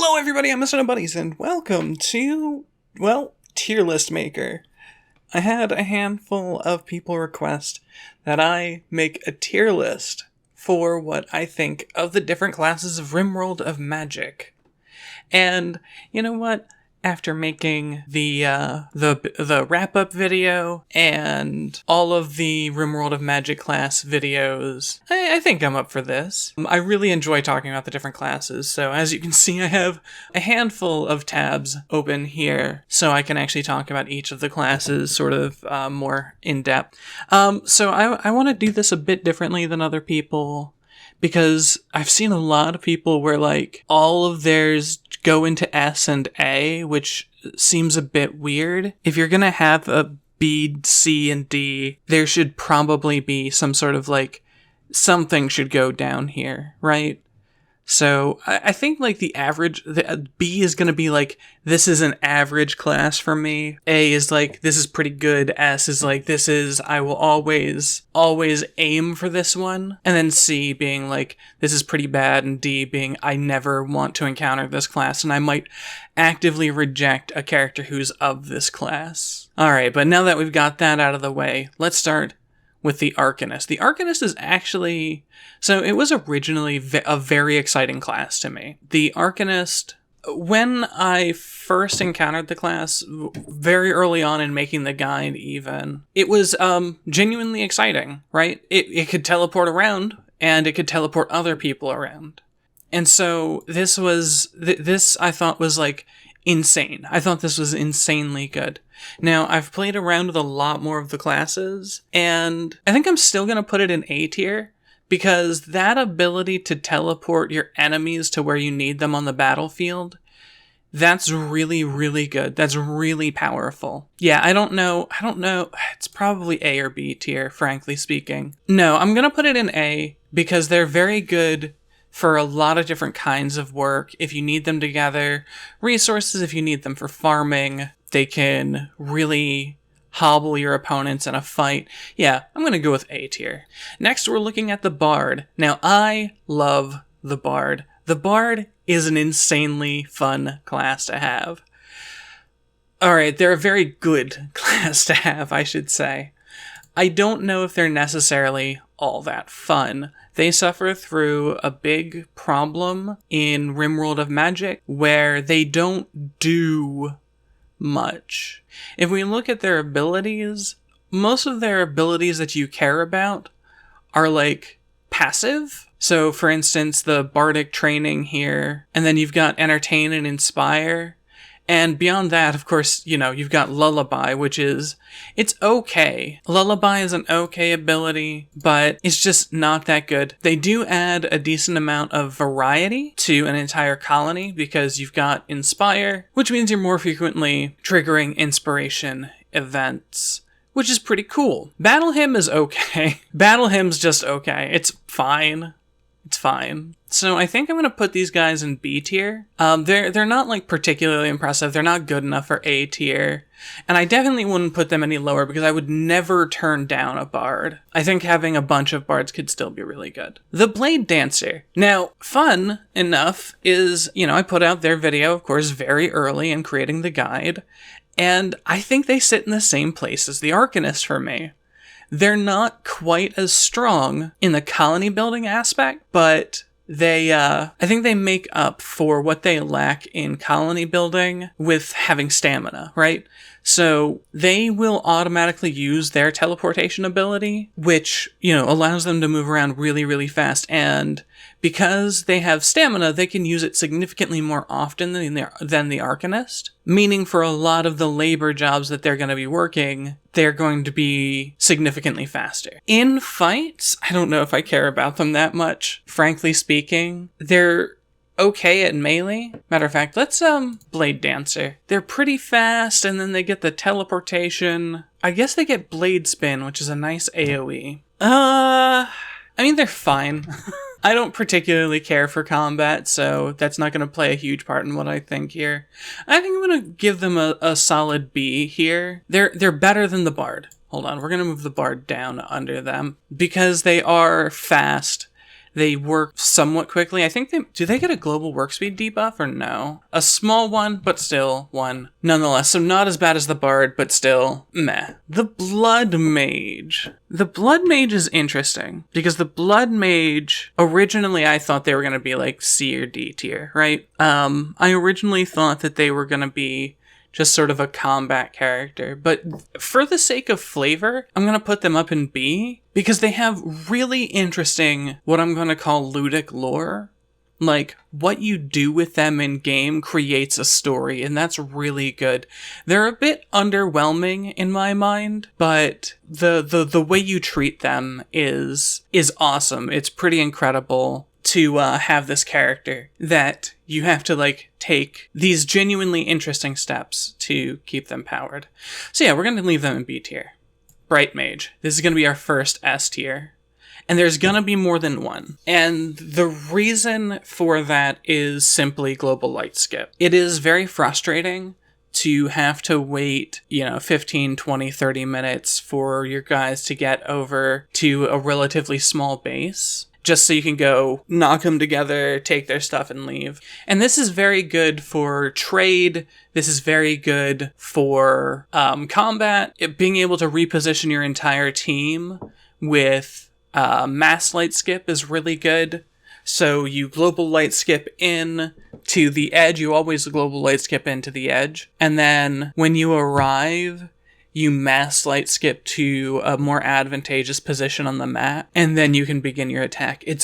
Hello everybody, I'm Mr. Buddies, and welcome to, well, Tier List Maker. I had a handful of people request that I make a tier list for what I think of the different classes of Rimworld of Magic. And, you know what? After making the wrap-up video and all of the Rimworld of Magic class videos, I think I'm up for this. I really enjoy talking about the different classes, so as you can see I have a handful of tabs open here, so I can actually talk about each of the classes sort of more in depth. So I want to do this a bit differently than other people, because I've seen a lot of people where, like, all of theirs go into S and A, which seems a bit weird. If you're gonna have a B, C, and D, there should probably be some sort of, like, something should go down here, right? So I think, like, the average, B is going to be like, this is an average class for me. A is like, this is pretty good. S is like, this is, I will always aim for this one. And then C being like, this is pretty bad. And D being, I never want to encounter this class, and I might actively reject a character who's of this class. Alright, but now that we've got that out of the way, let's start with the Arcanist. The Arcanist is actually... So it was originally a very exciting class to me. The Arcanist, when I first encountered the class, very early on in making the guide even, it was genuinely exciting, right? It could teleport around, and it could teleport other people around. And so this was... This I thought was, like, insane. I thought this was insanely good. Now, I've played around with a lot more of the classes, and I think I'm still going to put it in A tier, because that ability to teleport your enemies to where you need them on the battlefield, that's really, really good. That's really powerful. Yeah, I don't know. It's probably A or B tier, frankly speaking. No, I'm going to put it in A, because they're very good for a lot of different kinds of work. If you need them to gather resources, if you need them for farming, they can really hobble your opponents in a fight. Yeah, I'm going to go with A tier. Next, we're looking at the Bard. Now, I love the Bard. The Bard is an insanely fun class to have. Alright, they're a very good class to have, I should say. I don't know if they're necessarily all that fun. They suffer through a big problem in Rimworld of Magic where they don't do much. If we look at their abilities, most of their abilities that you care about are, like, passive. So, for instance, the bardic training here, and then you've got entertain and inspire. And beyond that, of course, you know, you've got Lullaby, which is, it's okay. Lullaby is an okay ability, but it's just not that good. They do add a decent amount of variety to an entire colony, because you've got Inspire, which means you're more frequently triggering inspiration events, which is pretty cool. Battle Hymn is okay. Battle Hymn's just okay. It's fine. It's fine. So I think I'm going to put these guys in B tier. They're not, like, particularly impressive. They're not good enough for A tier. And I definitely wouldn't put them any lower, because I would never turn down a Bard. I think having a bunch of Bards could still be really good. The Blade Dancer. Now, fun enough is, you know, I put out their video, of course, very early in creating the guide. And I think they sit in the same place as the Arcanist for me. They're not quite as strong in the colony building aspect, but they, I think they make up for what they lack in colony building with having stamina, right? So they will automatically use their teleportation ability, which, you know, allows them to move around really, really fast. And because they have stamina, they can use it significantly more often than the Arcanist. Meaning for a lot of the labor jobs that they're going to be working, they're going to be significantly faster. In fights, I don't know if I care about them that much. Frankly speaking, they're okay at melee. Matter of fact, let's Blade Dancer. They're pretty fast, and then they get the teleportation. I guess they get Blade Spin, which is a nice AoE. I mean, they're fine. I don't particularly care for combat, so that's not going to play a huge part in what I think here. I think I'm going to give them a solid B here. They're better than the Bard. Hold on, we're going to move the Bard down under them. Because they are fast, They work somewhat quickly. I think do they get a global work speed debuff or no? A small one, but still one. Nonetheless, so not as bad as the Bard, but still meh. The Blood Mage. The Blood Mage is interesting because the Blood Mage, originally I thought they were going to be like C or D tier, right? I originally thought that they were going to be just sort of a combat character. But for the sake of flavor, I'm going to put them up in B because they have really interesting, what I'm going to call ludic lore. Like, what you do with them in game creates a story, and that's really good. They're a bit underwhelming in my mind, but the way you treat them is awesome. It's pretty incredible to have this character that you have to like take these genuinely interesting steps to keep them powered. So yeah, we're going to leave them in B tier. Bright Mage. This is going to be our first S tier. And there's going to be more than one. And the reason for that is simply global light skip. It is very frustrating to have to wait, 15, 20, 30 minutes for your guys to get over to a relatively small base, just so you can go knock them together, take their stuff, and leave. And this is very good for trade. This is very good for combat. Being able to reposition your entire team with mass light skip is really good. So you global light skip in to the edge. You always global light skip into the edge. And then when you arrive, you mass light skip to a more advantageous position on the map, and then you can begin your attack. It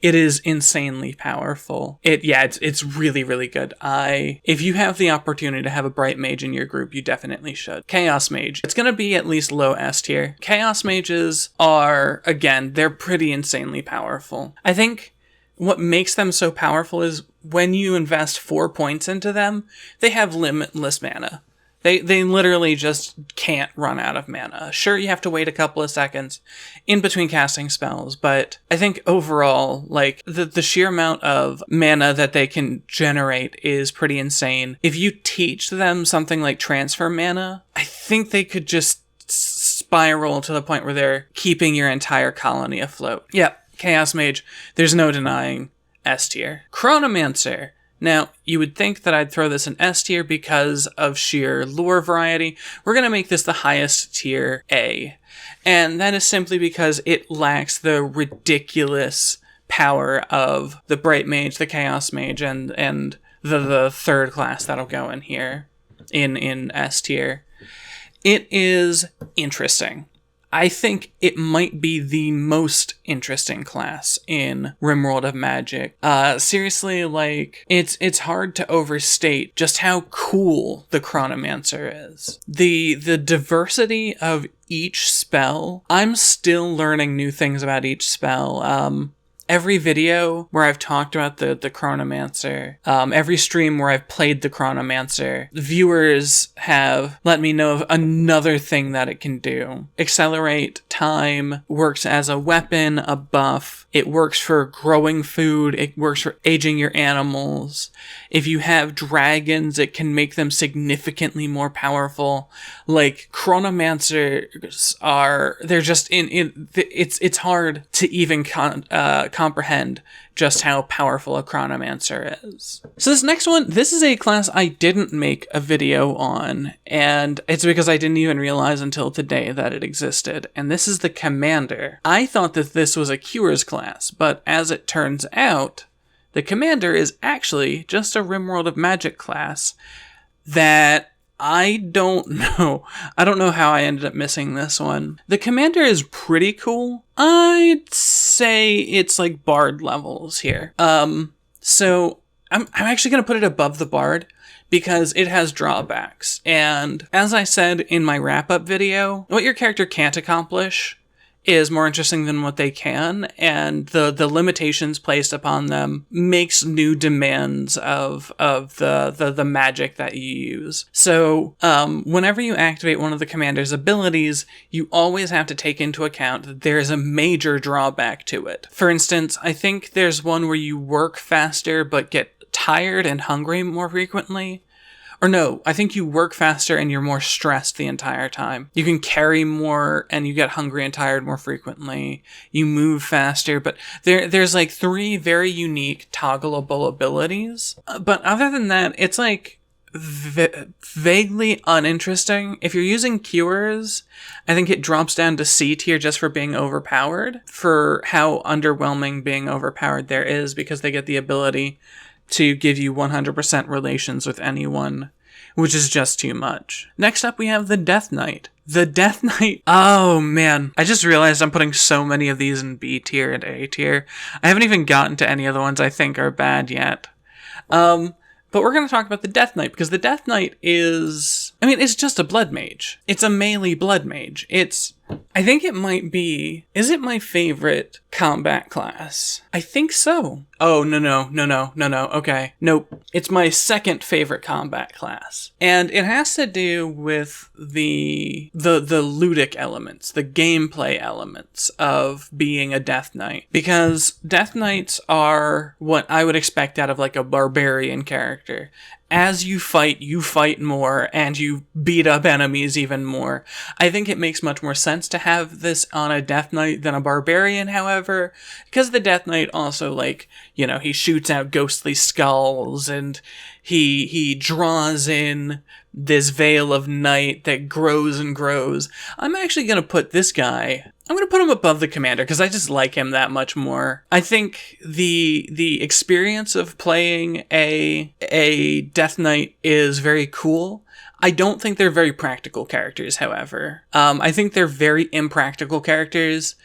is insanely powerful. It's really, really good. If you have the opportunity to have a Bright Mage in your group, you definitely should. Chaos Mage. It's gonna be at least low S tier. Chaos Mages are, again, they're pretty insanely powerful. I think what makes them so powerful is when you invest 4 points into them, they have limitless mana. They literally just can't run out of mana. Sure, you have to wait a couple of seconds in between casting spells, but I think overall, like, the sheer amount of mana that they can generate is pretty insane. If you teach them something like transfer mana, I think they could just spiral to the point where they're keeping your entire colony afloat. Yep, Chaos Mage, there's no denying S tier. Chronomancer. Now, you would think that I'd throw this in S tier because of sheer lore variety. We're going to make this the highest tier A. And that is simply because it lacks the ridiculous power of the Bright Mage, the Chaos Mage, and the third class that'll go in here in S tier. It is interesting. I think it might be the most interesting class in Rimworld of Magic. Seriously, like, it's hard to overstate just how cool the chronomancer is. The diversity of each spell, I'm still learning new things about each spell. Every video where I've talked about the chronomancer, every stream where I've played the chronomancer, viewers have let me know of another thing that it can do. Accelerate time, works as a weapon, a buff. It works for growing food. It works for aging your animals. If you have dragons, it can make them significantly more powerful. Like, chronomancers they're just it's hard to even comprehend just how powerful a chronomancer is. So this next one, this is a class I didn't make a video on, and it's because I didn't even realize until today that it existed, and this is the Commander. I thought that this was a Cures class, but as it turns out, the Commander is actually just a Rimworld of Magic class that I don't know. I don't know how I ended up missing this one. The Commander is pretty cool. I'd say it's like Bard levels here. So I'm actually going to put it above the Bard because it has drawbacks. And as I said in my wrap-up video, what your character can't accomplish is more interesting than what they can, and the limitations placed upon them makes new demands of the magic that you use. So whenever you activate one of the commander's abilities, you always have to take into account that there's a major drawback to it. For instance, I think there's one where you work faster but get tired and hungry more frequently, Or no, I think you work faster and you're more stressed the entire time. You can carry more and you get hungry and tired more frequently. You move faster, but there's like 3 very unique toggleable abilities. But other than that, it's like vaguely uninteresting. If you're using cures, I think it drops down to C tier just for being overpowered, for how underwhelming being overpowered there is, because they get the ability to give you 100% relations with anyone, which is just too much. Next up, we have the Death Knight. The Death Knight. Oh man, I just realized I'm putting so many of these in B tier and A tier. I haven't even gotten to any of the ones I think are bad yet. But we're going to talk about the Death Knight, because the Death Knight is... I mean, it's just a blood mage. It's a melee blood mage. I think it might be... Is it my favorite combat class? I think so. Oh, no. Okay. Nope. It's my second favorite combat class. And it has to do with the ludic elements, the gameplay elements of being a Death Knight. Because Death Knights are what I would expect out of like a barbarian character. As you fight more, and you beat up enemies even more. I think it makes much more sense to have this on a Death Knight than a barbarian, however, because the Death Knight also, like, you know, he shoots out ghostly skulls, and he draws in this veil of night that grows and grows. I'm actually going to put this guy... I'm going to put him above the commander because I just like him that much more. I think the experience of playing a Death Knight is very cool. I don't think they're very practical characters, however. I think they're very impractical characters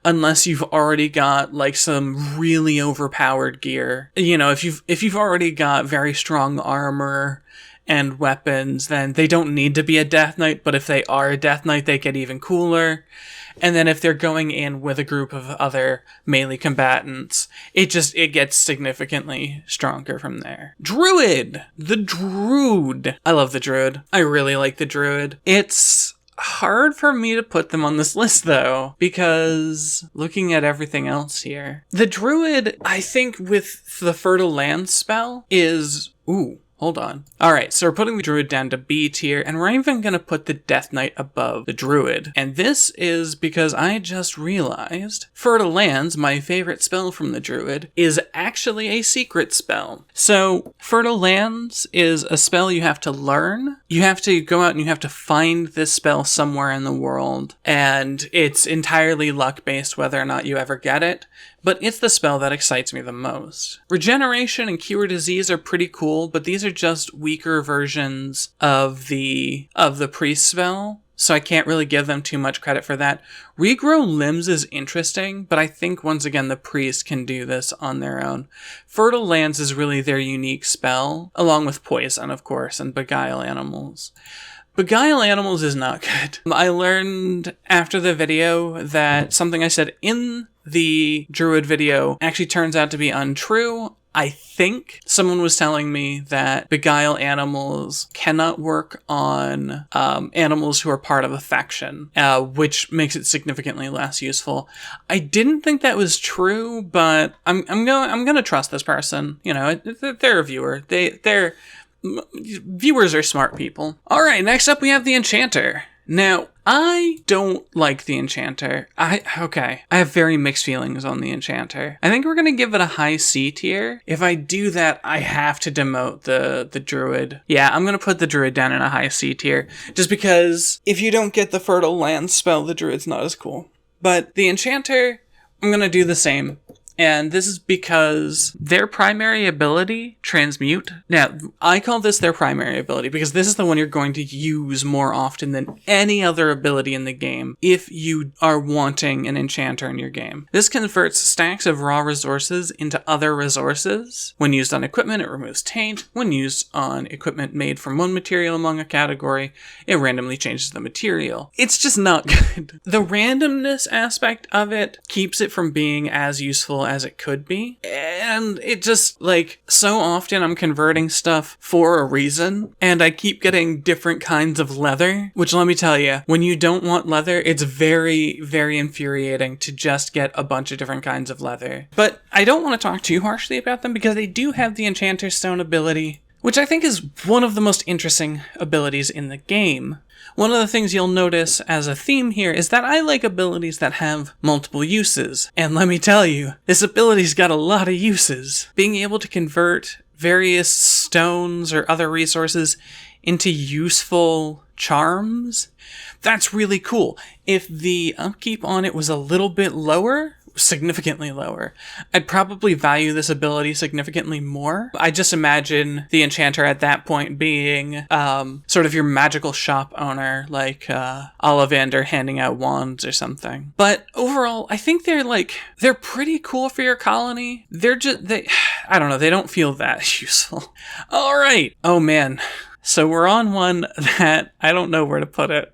unless you've already got like some really overpowered gear. You know, if you've already got very strong armor and weapons, then they don't need to be a Death Knight, but if they are a Death Knight, they get even cooler. And then if they're going in with a group of other melee combatants, it gets significantly stronger from there. Druid! The Druid! I love the Druid. I really like the Druid. It's hard for me to put them on this list, though, because looking at everything else here, the Druid, I think with the Fertile Land spell is... Ooh. Hold on. Alright, so we're putting the Druid down to B tier, and we're even going to put the Death Knight above the Druid. And this is because I just realized Fertile Lands, my favorite spell from the Druid, is actually a secret spell. So, Fertile Lands is a spell you have to learn. You have to go out and you have to find this spell somewhere in the world, and it's entirely luck-based whether or not you ever get it. But it's the spell that excites me the most. Regeneration and Cure Disease are pretty cool, but these are just weaker versions of the priest spell, so I can't really give them too much credit for that. Regrow Limbs is interesting, but I think once again the priest can do this on their own. Fertile Lands is really their unique spell, along with Poison, of course, and Beguile Animals. Beguile Animals is not good. I learned after the video that something I said in the Druid video actually turns out to be untrue. I think someone was telling me that Beguile Animals cannot work on animals who are part of a faction, which makes it significantly less useful. I didn't think that was true, but I'm gonna trust this person. You know, they're a viewer. Viewers are smart people. All right, next up we have the Enchanter. Now, I don't like the Enchanter. I have very mixed feelings on the Enchanter. I think we're going to give it a high C tier. If I do that, I have to demote the Druid. Yeah, I'm going to put the Druid down in a high C tier, just because if you don't get the Fertile Land spell, the Druid's not as cool. But the Enchanter, I'm going to do the same. And this is because their primary ability, Transmute. Now, I call this their primary ability because this is the one you're going to use more often than any other ability in the game if you are wanting an enchanter in your game. This converts stacks of raw resources into other resources. When used on equipment, it removes taint. When used on equipment made from one material among a category, it randomly changes the material. It's just not good. The randomness aspect of it keeps it from being as useful as it could be, and it just, like, so often I'm converting stuff for a reason, and I keep getting different kinds of leather, which, let me tell you, when you don't want leather, it's very, very infuriating to just get a bunch of different kinds of leather. But I don't want to talk too harshly about them because they do have the Enchanter Stone ability which I think is one of the most interesting abilities in the game. One of the things you'll notice as a theme here is that I like abilities that have multiple uses. And let me tell you, this ability's got a lot of uses. Being able to convert various stones or other resources into useful charms, that's really cool. If the upkeep on it was a little bit lower, significantly lower, I'd probably value this ability significantly more. I just imagine the enchanter at that point being sort of your magical shop owner, like Ollivander handing out wands or something. But overall, I think they're pretty cool for your colony. I don't know, they don't feel that useful. All right. Oh man. So we're on one that I don't know where to put it.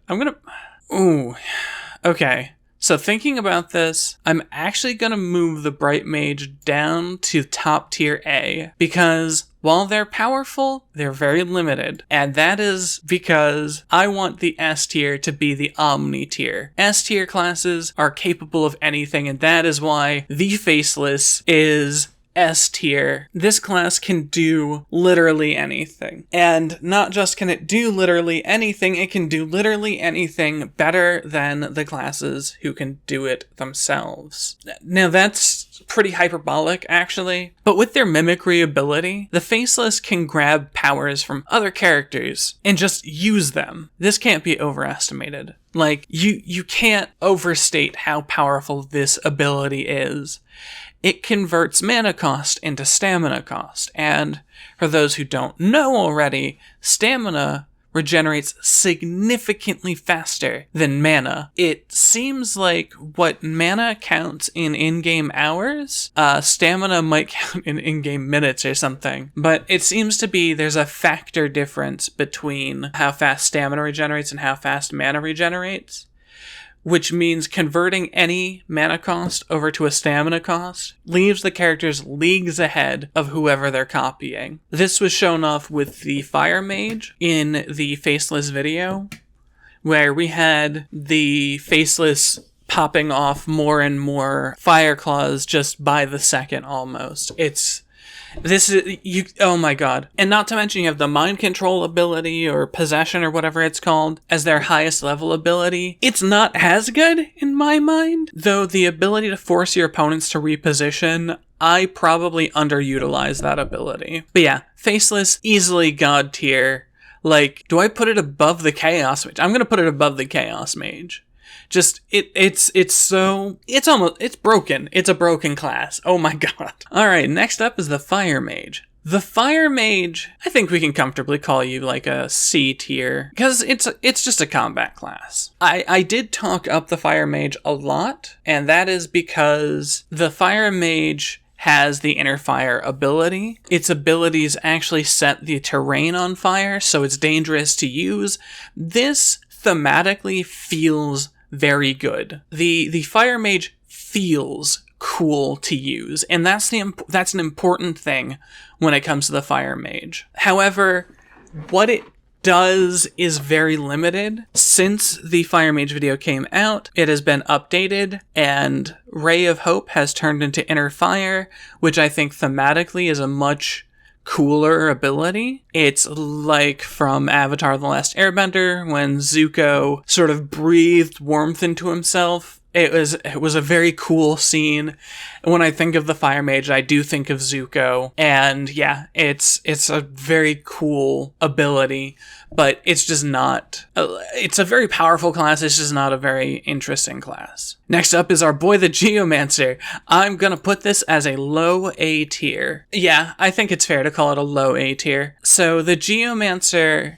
Okay. So thinking about this, I'm actually going to move the Bright Mage down to top tier A, because while they're powerful, they're very limited. And that is because I want the S tier to be the Omni tier. S tier classes are capable of anything, and that is why the Faceless is S tier. This class can do literally anything. And not just can it do literally anything, it can do literally anything better than the classes who can do it themselves. Now that's pretty hyperbolic, actually. But with their mimicry ability, the Faceless can grab powers from other characters and just use them. This can't be overestimated. Like, you can't overstate how powerful this ability is. It converts mana cost into stamina cost, and for those who don't know already, stamina regenerates significantly faster than mana. It seems like what mana counts in in-game hours, stamina might count in in-game minutes or something, but it seems to be there's a factor difference between how fast stamina regenerates and how fast mana regenerates, which means converting any mana cost over to a stamina cost leaves the characters leagues ahead of whoever they're copying. This was shown off with the Fire Mage in the Faceless video, where we had the Faceless popping off more and more fire claws just by the second almost. Oh my god. And not to mention you have the mind control ability or possession or whatever it's called as their highest level ability. It's not as good in my mind, though the ability to force your opponents to reposition, I probably underutilize that ability. But yeah, Faceless, easily god tier. Like, do I put it above the Chaos Mage? I'm gonna put it above the Chaos Mage. Just, it's broken. It's a broken class. Oh my god. Alright, next up is the Fire Mage. The Fire Mage, I think we can comfortably call you like a C tier, because it's just a combat class. I did talk up the Fire Mage a lot, and that is because the Fire Mage has the Inner Fire ability. Its abilities actually set the terrain on fire, so it's dangerous to use. This thematically feels very good. The Fire Mage feels cool to use, and that's an important thing when it comes to the Fire Mage. However, what it does is very limited. Since the Fire Mage video came out, it has been updated, and Ray of Hope has turned into Inner Fire, which I think thematically is a much cooler ability. It's like from Avatar: The Last Airbender, when Zuko sort of breathed warmth into himself. It was a very cool scene. When I think of the Fire Mage, I do think of Zuko, and yeah, it's a very cool ability, but it's just not, it's a very powerful class, it's just not a very interesting class. Next up is our boy the Geomancer. I'm gonna put this as a low A tier. Yeah, I think it's fair to call it a low A tier. So the Geomancer,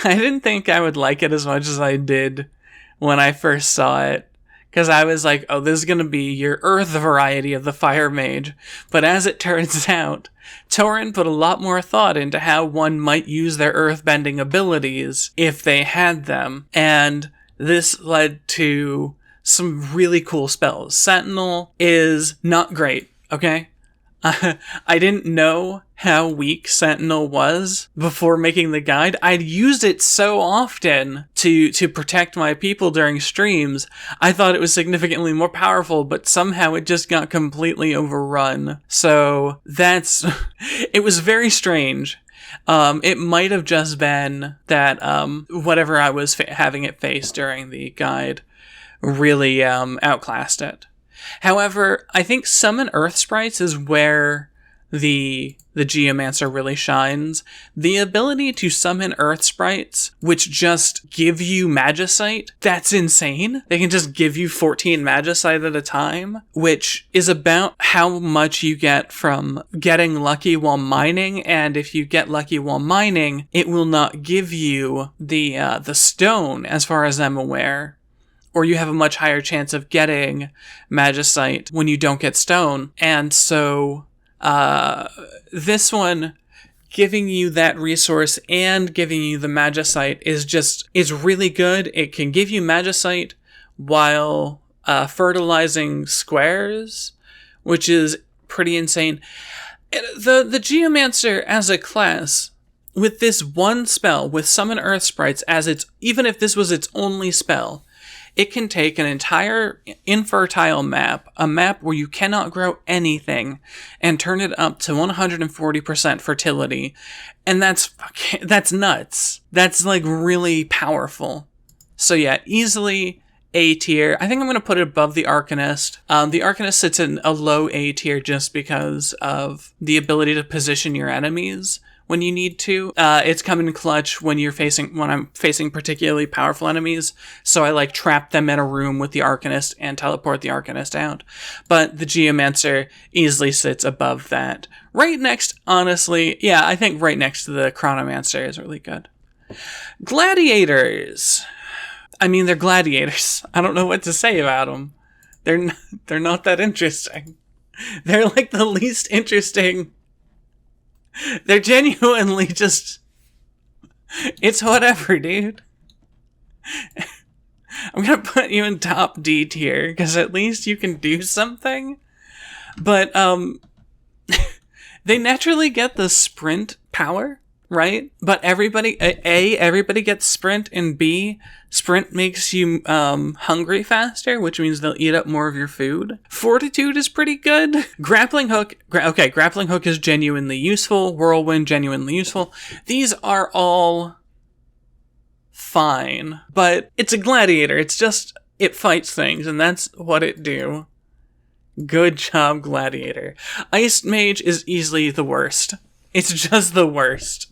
I didn't think I would like it as much as I did when I first saw it, because I was like, oh, this is going to be your earth variety of the Fire Mage. But as it turns out, Torann put a lot more thought into how one might use their earthbending abilities if they had them. And this led to some really cool spells. Sentinel is not great, okay? I didn't know how weak Sentinel was before making the guide. I'd used it so often to protect my people during streams. I thought it was significantly more powerful, but somehow it just got completely overrun. So it was very strange. It might have just been that whatever I was having it face during the guide really outclassed it. However, I think Summon Earth Sprites is where the geomancer really shines. The ability to summon Earth Sprites, which just give you Magicite, that's insane. They can just give you 14 Magicite at a time, which is about how much you get from getting lucky while mining, and if you get lucky while mining, it will not give you the stone, as far as I'm aware. Or you have a much higher chance of getting Magicite when you don't get stone. And so this one, giving you that resource and giving you the Magicite is really good. It can give you Magicite while fertilizing squares, which is pretty insane. The Geomancer as a class, with this one spell, with Summon Earth Sprites even if this was its only spell, it can take an entire infertile map, a map where you cannot grow anything, and turn it up to 140% fertility. And that's nuts. That's like really powerful. So yeah, easily A tier. I think I'm going to put it above the Arcanist. The Arcanist sits in a low A tier just because of the ability to position your enemies when you need to. It's coming in clutch when I'm facing particularly powerful enemies, so I trap them in a room with the Arcanist and teleport the Arcanist out. But the Geomancer easily sits above that. Right next, honestly, yeah, I think right next to the Chronomancer is really good. Gladiators. I mean, they're gladiators. I don't know what to say about them. They're not that interesting. They're like the least interesting. They're genuinely just... It's whatever, dude. I'm gonna put you in top D tier, because at least you can do something. But, they naturally get the sprint power, right? But everybody gets sprint, and B, sprint makes you hungry faster, which means they'll eat up more of your food. Fortitude is pretty good. Grappling hook, grappling hook is genuinely useful. Whirlwind, genuinely useful. These are all fine, but it's a gladiator. It's just, it fights things, and that's what it do. Good job, Gladiator. Ice Mage is easily the worst. It's just the worst.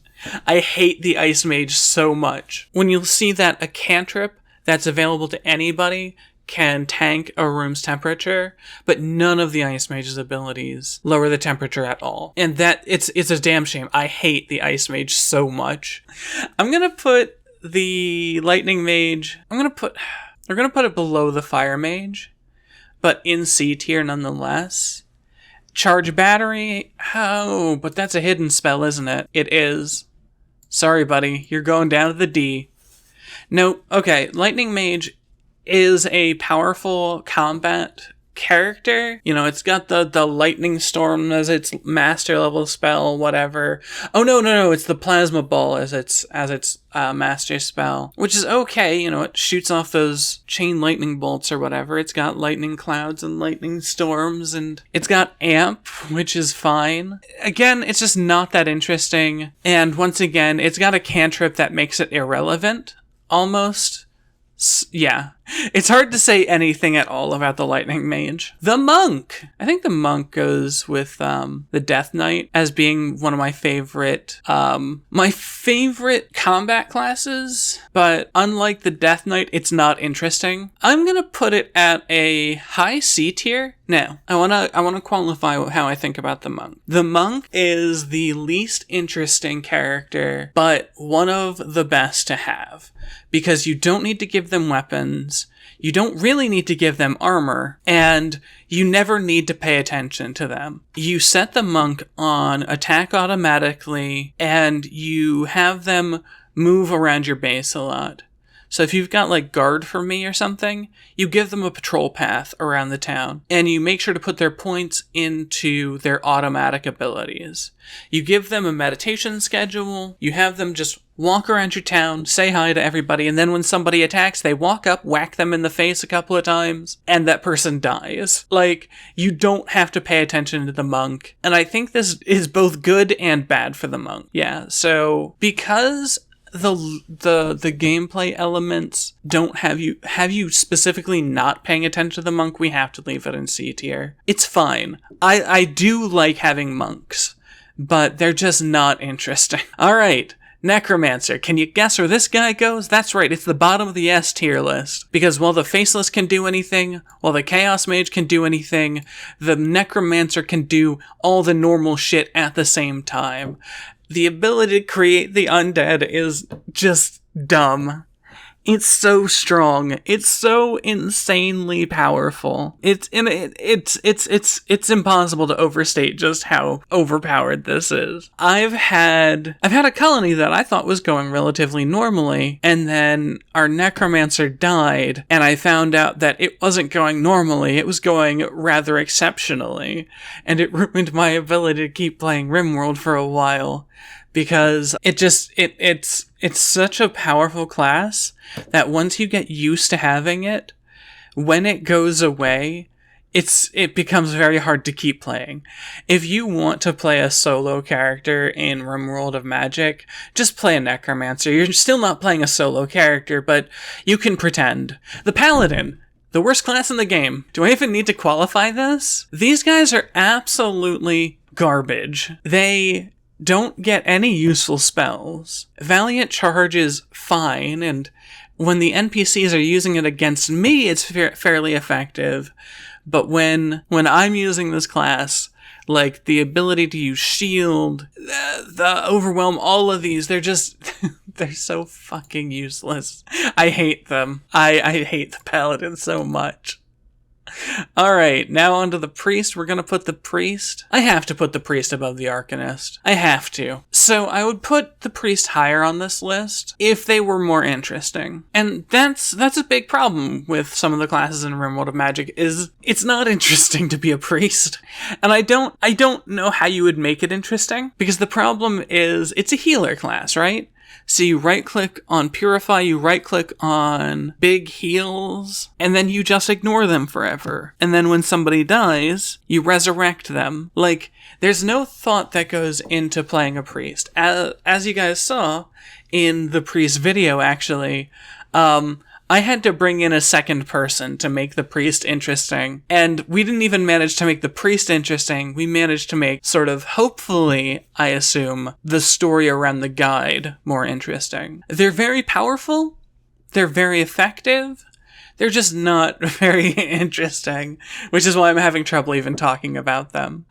I hate the Ice Mage so much. When you'll see that a cantrip that's available to anybody can tank a room's temperature, but none of the Ice Mage's abilities lower the temperature at all. And that, it's a damn shame. I hate the Ice Mage so much. I'm gonna put the Lightning Mage, we're gonna put it below the Fire Mage, but in C tier nonetheless. Charge Battery, oh, but that's a hidden spell, isn't it? It is. Sorry, buddy, you're going down to the D. No, okay, Lightning Mage is a powerful combat character. You know, it's got the Lightning Storm as its master level spell, whatever. Oh, no, it's the Plasma Ball as its master spell, which is okay. You know, it shoots off those chain lightning bolts or whatever. It's got lightning clouds and lightning storms, and it's got Amp, which is fine. Again, it's just not that interesting. And once again, it's got a cantrip that makes it irrelevant, almost. Yeah. It's hard to say anything at all about the Lightning Mage. The Monk! I think the Monk goes with the Death Knight as being one of my favorite combat classes, but unlike the Death Knight, it's not interesting. I'm gonna put it at a high C tier. Now, I wanna qualify how I think about the Monk. The Monk is the least interesting character, but one of the best to have, because you don't need to give them weapons, you don't really need to give them armor, and you never need to pay attention to them. You set the Monk on attack automatically, and you have them move around your base a lot. So if you've got like guard for me or something, you give them a patrol path around the town, and you make sure to put their points into their automatic abilities. You give them a meditation schedule, you have them just walk around your town, say hi to everybody, and then when somebody attacks, they walk up, whack them in the face a couple of times, and that person dies. Like, you don't have to pay attention to the monk. And I think this is both good and bad for the monk. Yeah, so because the gameplay elements don't have you specifically not paying attention to the monk, we have to leave it in C tier. It's fine. I do like having monks, but they're just not interesting. Alright, Necromancer. Can you guess where this guy goes? That's right, it's the bottom of the S tier list. Because while the Faceless can do anything, while the Chaos Mage can do anything, the Necromancer can do all the normal shit at the same time. The ability to create the undead is just dumb. It's so strong. It's so insanely powerful. It's impossible to overstate just how overpowered this is. I've had a colony that I thought was going relatively normally, and then our necromancer died, and I found out that it wasn't going normally, it was going rather exceptionally, and it ruined my ability to keep playing Rimworld for a while. Because it's such a powerful class that once you get used to having it, when it goes away, it becomes very hard to keep playing. If you want to play a solo character in Rimworld of Magic, just play a Necromancer. You're still not playing a solo character, but you can pretend. The Paladin, the worst class in the game. Do I even need to qualify this? These guys are absolutely garbage. They don't get any useful spells. Valiant Charge is fine, and when the NPCs are using it against me, it's fairly effective. But when I'm using this class, like the ability to use shield, the overwhelm, all of these, they're just, they're so fucking useless. I hate them. I hate the Paladin so much. Alright, now onto the priest. We're gonna put the priest. I have to put the priest above the Arcanist. I have to. So I would put the priest higher on this list if they were more interesting. And that's a big problem with some of the classes in Rimworld of Magic, is it's not interesting to be a priest. And I don't know how you would make it interesting, because the problem is it's a healer class, right? So you right-click on Purify, you right-click on Big Heals, and then you just ignore them forever. And then when somebody dies, you resurrect them. Like, there's no thought that goes into playing a priest. As you guys saw in the priest video, actually, I had to bring in a second person to make the priest interesting. And we didn't even manage to make the priest interesting. We managed to make, sort of, hopefully, I assume, the story around the guide more interesting. They're very powerful. They're very effective. They're just not very interesting, which is why I'm having trouble even talking about them.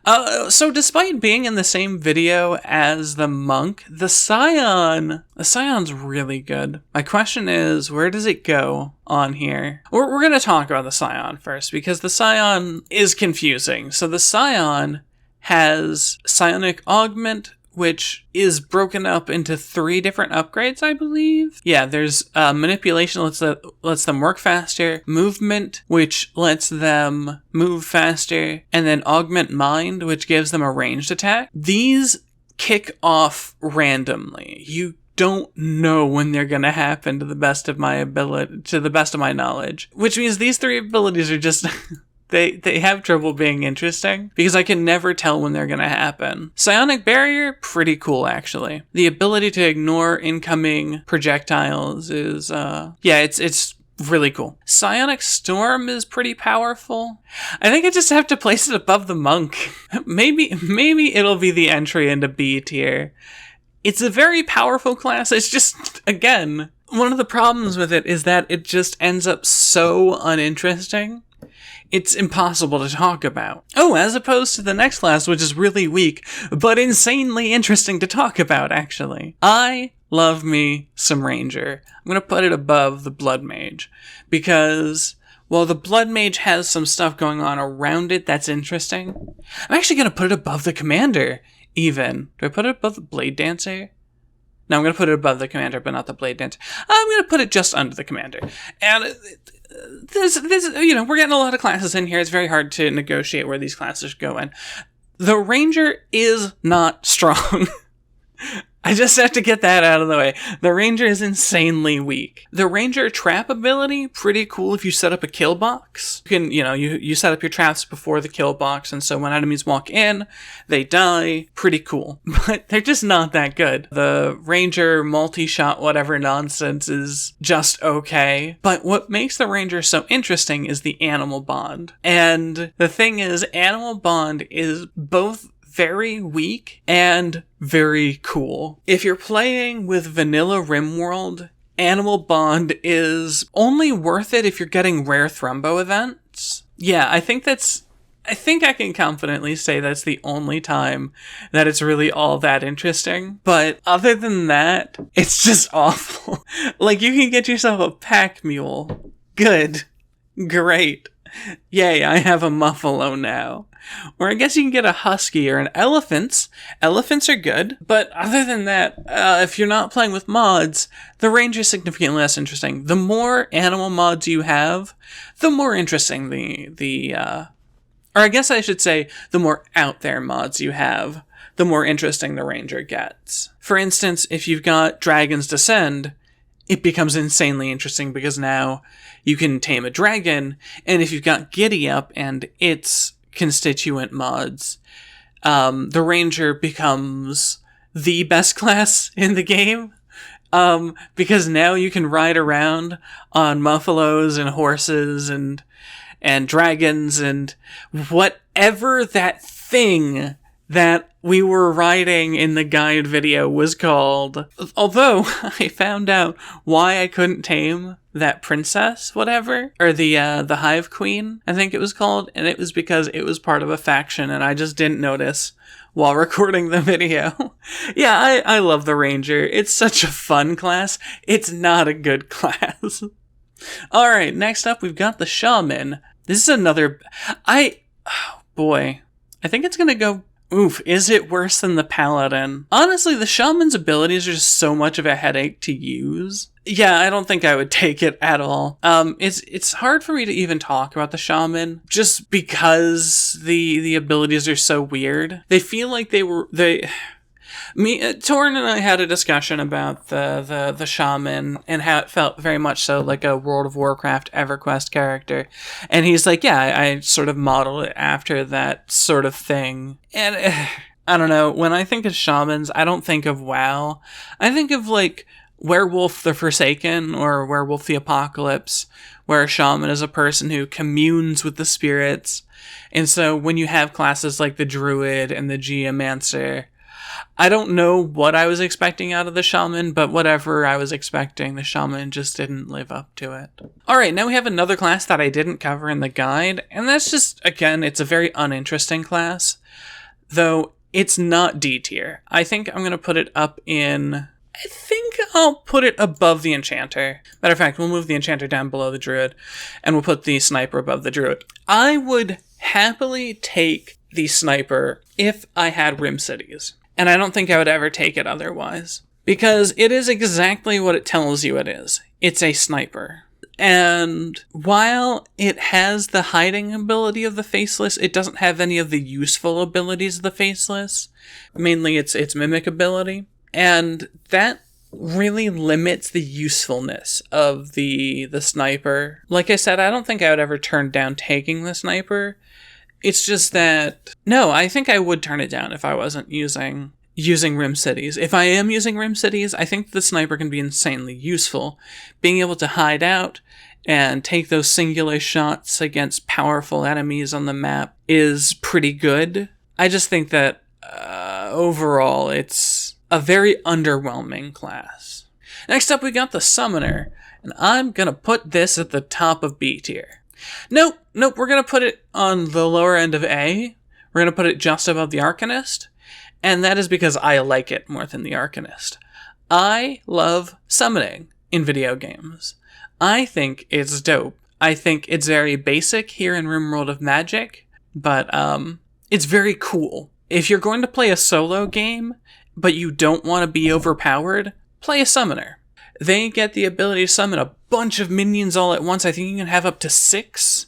So despite being in the same video as the monk, the Scion's really good. My question is, where does it go on here? We're going to talk about the Scion first, because the Scion is confusing. So the Scion has Psionic Augment, which is broken up into 3 different upgrades, I believe. Yeah, there's Manipulation, lets them work faster, Movement, which lets them move faster, and then Augment Mind, which gives them a ranged attack. These kick off randomly. You don't know when they're gonna happen to the best of my knowledge. Which means these 3 abilities are just They have trouble being interesting, because I can never tell when they're gonna happen. Psionic Barrier, pretty cool, actually. The ability to ignore incoming projectiles is, it's really cool. Psionic Storm is pretty powerful. I think I just have to place it above the monk. Maybe it'll be the entry into B tier. It's a very powerful class. It's just, again, one of the problems with it is that it just ends up so uninteresting. It's impossible to talk about. Oh, as opposed to the next class, which is really weak, but insanely interesting to talk about, actually. I love me some Ranger. I'm gonna put it above the Blood Mage, because while the Blood Mage has some stuff going on around it that's interesting, I'm actually gonna put it above the Commander, even. Do I put it above the Blade Dancer? No, I'm going to put it above the commander, but not the blade dancer. I'm going to put it just under the commander. And this, we're getting a lot of classes in here. It's very hard to negotiate where these classes go in. The ranger is not strong. I just have to get that out of the way. The ranger is insanely weak. The ranger trap ability, pretty cool if you set up a kill box. You can, you set up your traps before the kill box, and so when enemies walk in, they die. Pretty cool. But they're just not that good. The ranger multi-shot whatever nonsense is just okay. But what makes the ranger so interesting is the animal bond. And the thing is, animal bond is both very weak and very cool. If you're playing with vanilla Rimworld, Animal Bond is only worth it if you're getting rare Thrumbo events. Yeah, I think I can confidently say that's the only time that it's really all that interesting. But other than that, it's just awful. Like, you can get yourself a pack mule. Good. Great. Yay, I have a Muffalo now. Or I guess you can get a husky or an elephant. Elephants are good, but other than that, if you're not playing with mods, the ranger is significantly less interesting. The more animal mods you have, the more interesting or I guess I should say, the more out there mods you have, the more interesting the ranger gets. For instance, if you've got Dragon's Descend, it becomes insanely interesting because now you can tame a dragon, and if you've got Giddy Up and its constituent mods, the ranger becomes the best class in the game, because now you can ride around on muffalos and horses and dragons and whatever that thing that we were riding in the guide video was called. Although I found out why I couldn't tame that princess, whatever, or the Hive Queen, I think it was called, and it was because it was part of a faction and I just didn't notice while recording the video. Yeah, I love the ranger. It's such a fun class. It's not a good class. Alright, next up we've got the Shaman. This is another... oh boy. I think it's gonna go... Oof, is it worse than the Paladin? Honestly, the Shaman's abilities are just so much of a headache to use. Yeah, I don't think I would take it at all. It's hard for me to even talk about the Shaman, just because the abilities are so weird. They feel like Torann and I had a discussion about the Shaman and how it felt very much so like a World of Warcraft EverQuest character. And he's like, yeah, I sort of modeled it after that sort of thing. And I don't know, when I think of Shamans, I don't think of WoW. I think of like Werewolf the Forsaken or Werewolf the Apocalypse, where a shaman is a person who communes with the spirits. And so when you have classes like the Druid and the Geomancer, I don't know what I was expecting out of the Shaman, but whatever I was expecting, the Shaman just didn't live up to it. Alright, now we have another class that I didn't cover in the guide, and that's just, again, it's a very uninteresting class, though it's not D tier. I think I'm going to put it up in... I think I'll put it above the enchanter. Matter of fact, we'll move the enchanter down below the druid, and we'll put the sniper above the druid. I would happily take the sniper if I had Rim Cities. And I don't think I would ever take it otherwise. Because it is exactly what it tells you it is. It's a sniper. And while it has the hiding ability of the Faceless, it doesn't have any of the useful abilities of the Faceless. Mainly its mimic ability. And that really limits the usefulness of the sniper. Like I said, I don't think I would ever turn down taking the sniper. It's just that... No, I think I would turn it down if I wasn't using Rim Cities. If I am using Rim Cities, I think the sniper can be insanely useful. Being able to hide out and take those singular shots against powerful enemies on the map is pretty good. I just think that overall it's a very underwhelming class. Next up we got the Summoner, and I'm gonna put this at the top of B tier. Nope, we're gonna put it on the lower end of A. We're gonna put it just above the Arcanist, and that is because I like it more than the Arcanist. I love summoning in video games. I think it's dope. I think it's very basic here in Rimworld of Magic, but it's very cool. If you're going to play a solo game, but you don't want to be overpowered, play a summoner. They get the ability to summon a bunch of minions all at once. I think you can have up to 6.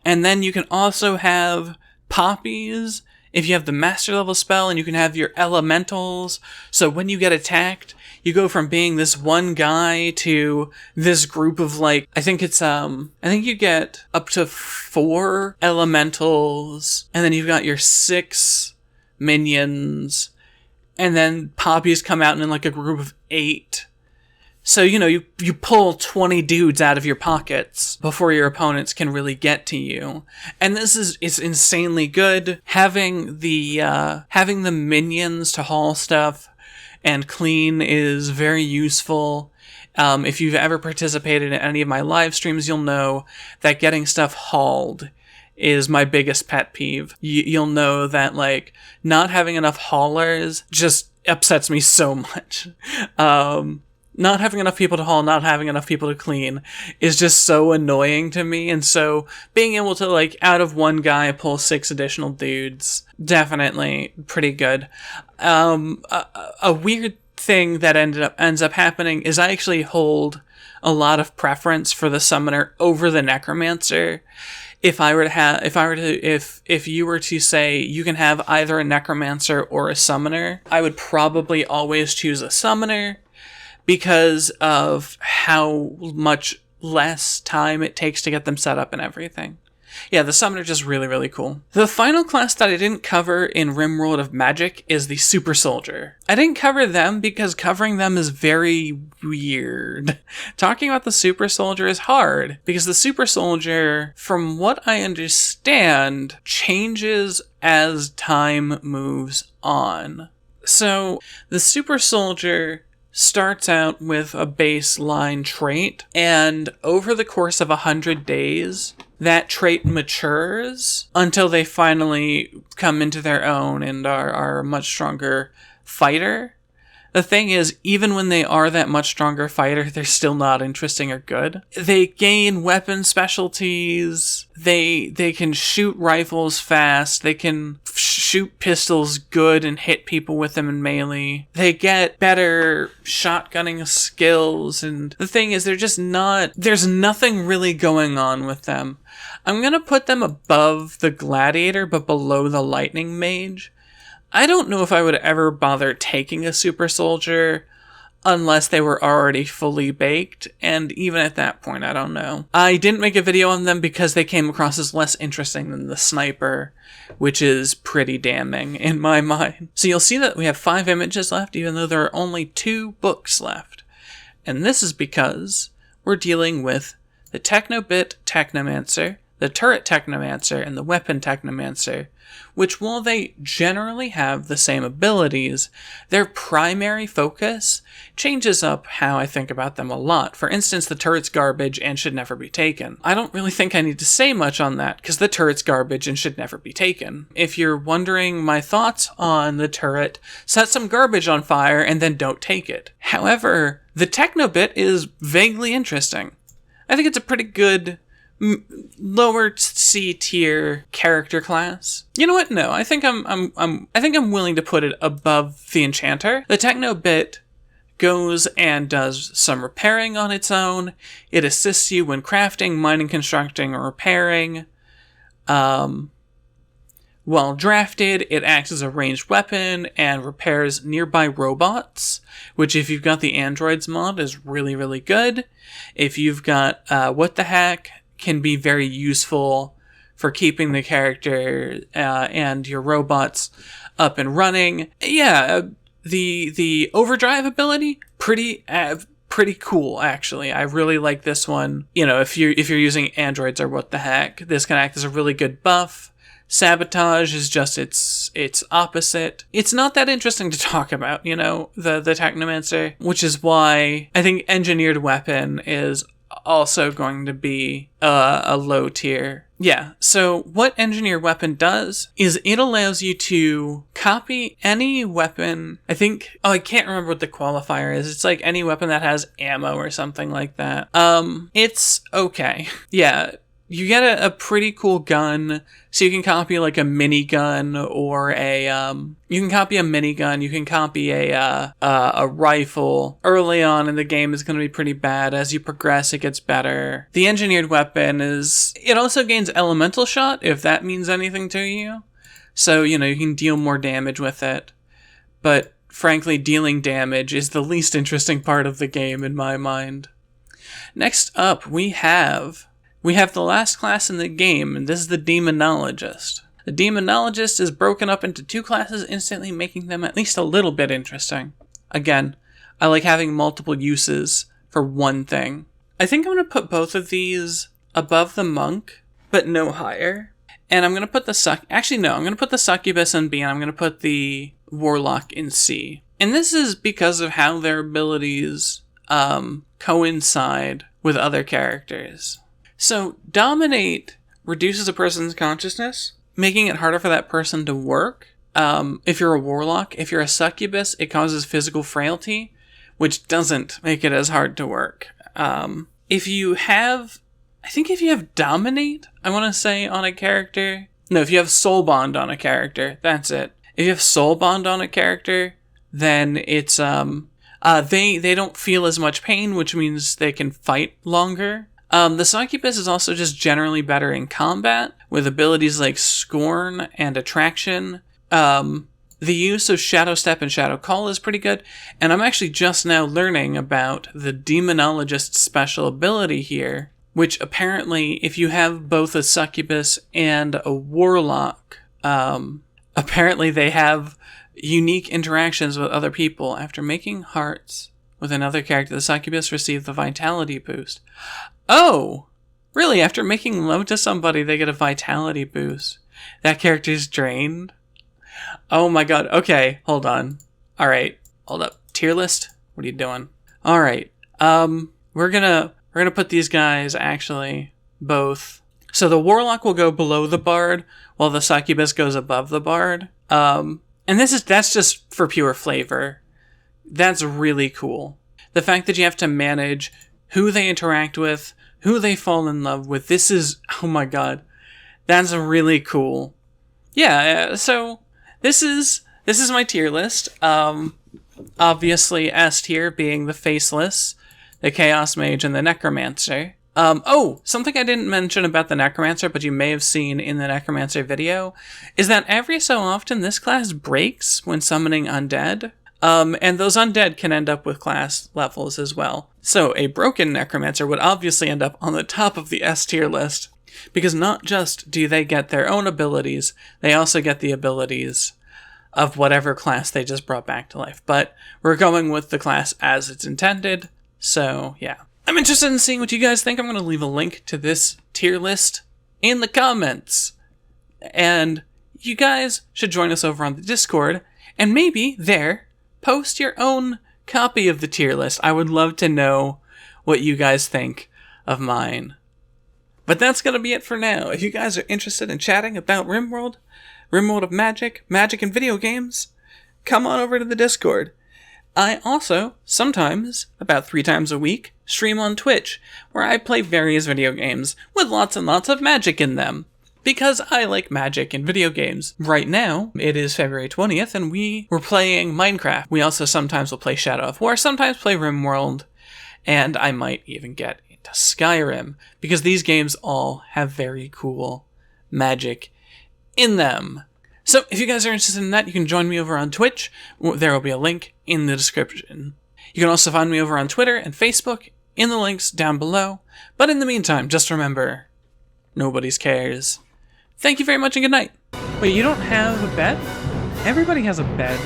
And then you can also have poppies if you have the master level spell, and you can have your elementals. So when you get attacked, you go from being this one guy to this group of I think you get up to 4 elementals, and then you've got your 6 minions, and then poppies come out in a group of 8. So, you pull 20 dudes out of your pockets before your opponents can really get to you. And it's insanely good. Having the minions to haul stuff and clean is very useful. If you've ever participated in any of my live streams, you'll know that getting stuff hauled is my biggest pet peeve. You'll know that, not having enough haulers just upsets me so much. Not having enough people to haul, not having enough people to clean is just so annoying to me. And so being able to, out of one guy, pull 6 additional dudes, definitely pretty good. A weird thing that ends up happening is I actually hold a lot of preference for the summoner over the necromancer. If you were to say you can have either a necromancer or a summoner, I would probably always choose a summoner, because of how much less time it takes to get them set up and everything. Yeah, the summoner is just really, really cool. The final class that I didn't cover in Rimworld of Magic is the super soldier. I didn't cover them because covering them is very weird. Talking about the super soldier is hard, because the super soldier, from what I understand, changes as time moves on. So, the super soldier starts out with a baseline trait, and over the course of 100 days, that trait matures until they finally come into their own and are a much stronger fighter. The thing is, even when they are that much stronger fighter, they're still not interesting or good. They gain weapon specialties. They can shoot rifles fast. They can shoot pistols good and hit people with them in melee. They get better shotgunning skills. And the thing is, there's nothing really going on with them. I'm gonna put them above the Gladiator, but below the Lightning Mage. I don't know if I would ever bother taking a super soldier unless they were already fully baked, and even at that point, I don't know. I didn't make a video on them because they came across as less interesting than the sniper, which is pretty damning in my mind. So you'll see that we have 5 images left, even though there are only 2 books left. And this is because we're dealing with the technomancer, the turret technomancer, and the weapon technomancer, which, while they generally have the same abilities, their primary focus changes up how I think about them a lot. For instance, the turret's garbage and should never be taken. I don't really think I need to say much on that, because the turret's garbage and should never be taken. If you're wondering my thoughts on the turret, set some garbage on fire and then don't take it. However, the techno bit is vaguely interesting. I think it's a pretty good lower C tier character class. You know what? No, I think I'm willing to put it above the enchanter. The techno bit goes and does some repairing on its own. It assists you when crafting, mining, constructing, or repairing. While drafted, it acts as a ranged weapon and repairs nearby robots, which, if you've got the androids mod, is really, really good. If you've got what the heck, can be very useful for keeping the character and your robots up and running. Yeah, the overdrive ability, pretty cool, actually. I really like this one. You know, if you're using androids or what the heck, this can act as a really good buff. Sabotage is just its opposite. It's not that interesting to talk about, you know, the technomancer, which is why I think engineered weapon is also going to be a low tier. Yeah, so what engineered weapon does is it allows you to copy any weapon. I can't remember what the qualifier is. It's any weapon that has ammo or something like that. It's okay. Yeah, you get a pretty cool gun. So you can copy like a minigun or you can copy a minigun. You can copy a rifle. Early on in the game is going to be pretty bad. As you progress, it gets better. The engineered weapon it also gains elemental shot, if that means anything to you. So, you can deal more damage with it. But frankly, dealing damage is the least interesting part of the game in my mind. Next up, we have the last class in the game, and this is the Demonologist. The Demonologist is broken up into 2 classes, instantly making them at least a little bit interesting. Again, I like having multiple uses for one thing. I think I'm going to put both of these above the monk, but no higher. And I'm going to put I'm going to put the succubus in B, and I'm going to put the warlock in C. And this is because of how their abilities coincide with other characters. So, dominate reduces a person's consciousness, making it harder for that person to work. If you're a warlock, if you're a succubus, it causes physical frailty, which doesn't make it as hard to work. If you have dominate, I want to say, on a character. No, if you have soul bond on a character, that's it. If you have soul bond on a character, then it's, they don't feel as much pain, which means they can fight longer. The succubus is also just generally better in combat, with abilities like Scorn and Attraction. The use of Shadow Step and Shadow Call is pretty good, and I'm actually just now learning about the Demonologist's special ability here, which apparently, if you have both a succubus and a warlock, apparently they have unique interactions with other people. After making hearts with another character, the succubus receives the vitality boost. Oh, really? After making love to somebody, they get a vitality boost. That character's drained? Oh my god. Okay, hold on. Alright, hold up. Tier list? What are you doing? Alright, we're gonna put these guys, actually, both. So the warlock will go below the bard, while the succubus goes above the bard. And that's just for pure flavor. That's really cool. The fact that you have to manage who they interact with, who they fall in love with, oh my god, that's really cool. Yeah, so this is my tier list. Obviously S tier being the Faceless, the Chaos Mage, and the Necromancer. Something I didn't mention about the Necromancer, but you may have seen in the Necromancer video, is that every so often this class breaks when summoning undead. And those undead can end up with class levels as well. So a broken Necromancer would obviously end up on the top of the S tier list, because not just do they get their own abilities, they also get the abilities of whatever class they just brought back to life. But we're going with the class as it's intended, so yeah. I'm interested in seeing what you guys think. I'm going to leave a link to this tier list in the comments. And you guys should join us over on the Discord, and maybe there, post your own copy of the tier list. I would love to know what you guys think of mine. But that's going to be it for now. If you guys are interested in chatting about Rimworld of Magic, Magic and video games, come on over to the Discord. I also, sometimes, about 3 times a week, stream on Twitch, where I play various video games with lots and lots of magic in them. Because I like magic in video games. Right now, it is February 20th, and we were playing Minecraft. We also sometimes will play Shadow of War, sometimes play Rimworld, and I might even get into Skyrim, because these games all have very cool magic in them. So, if you guys are interested in that, you can join me over on Twitch. There will be a link in the description. You can also find me over on Twitter and Facebook in the links down below. But in the meantime, just remember, nobody's cares. Thank you very much and good night. Wait, you don't have a bed? Everybody has a bed.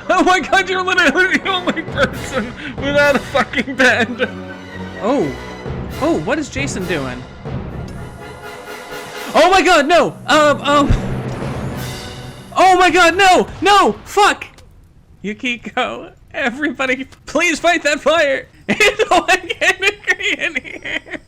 Oh my god, you're literally the only person without a fucking bed. Oh, what is Jason doing? Oh my god, no! Oh my god, no, fuck! Yukiko, everybody, please fight that fire! It's like in here.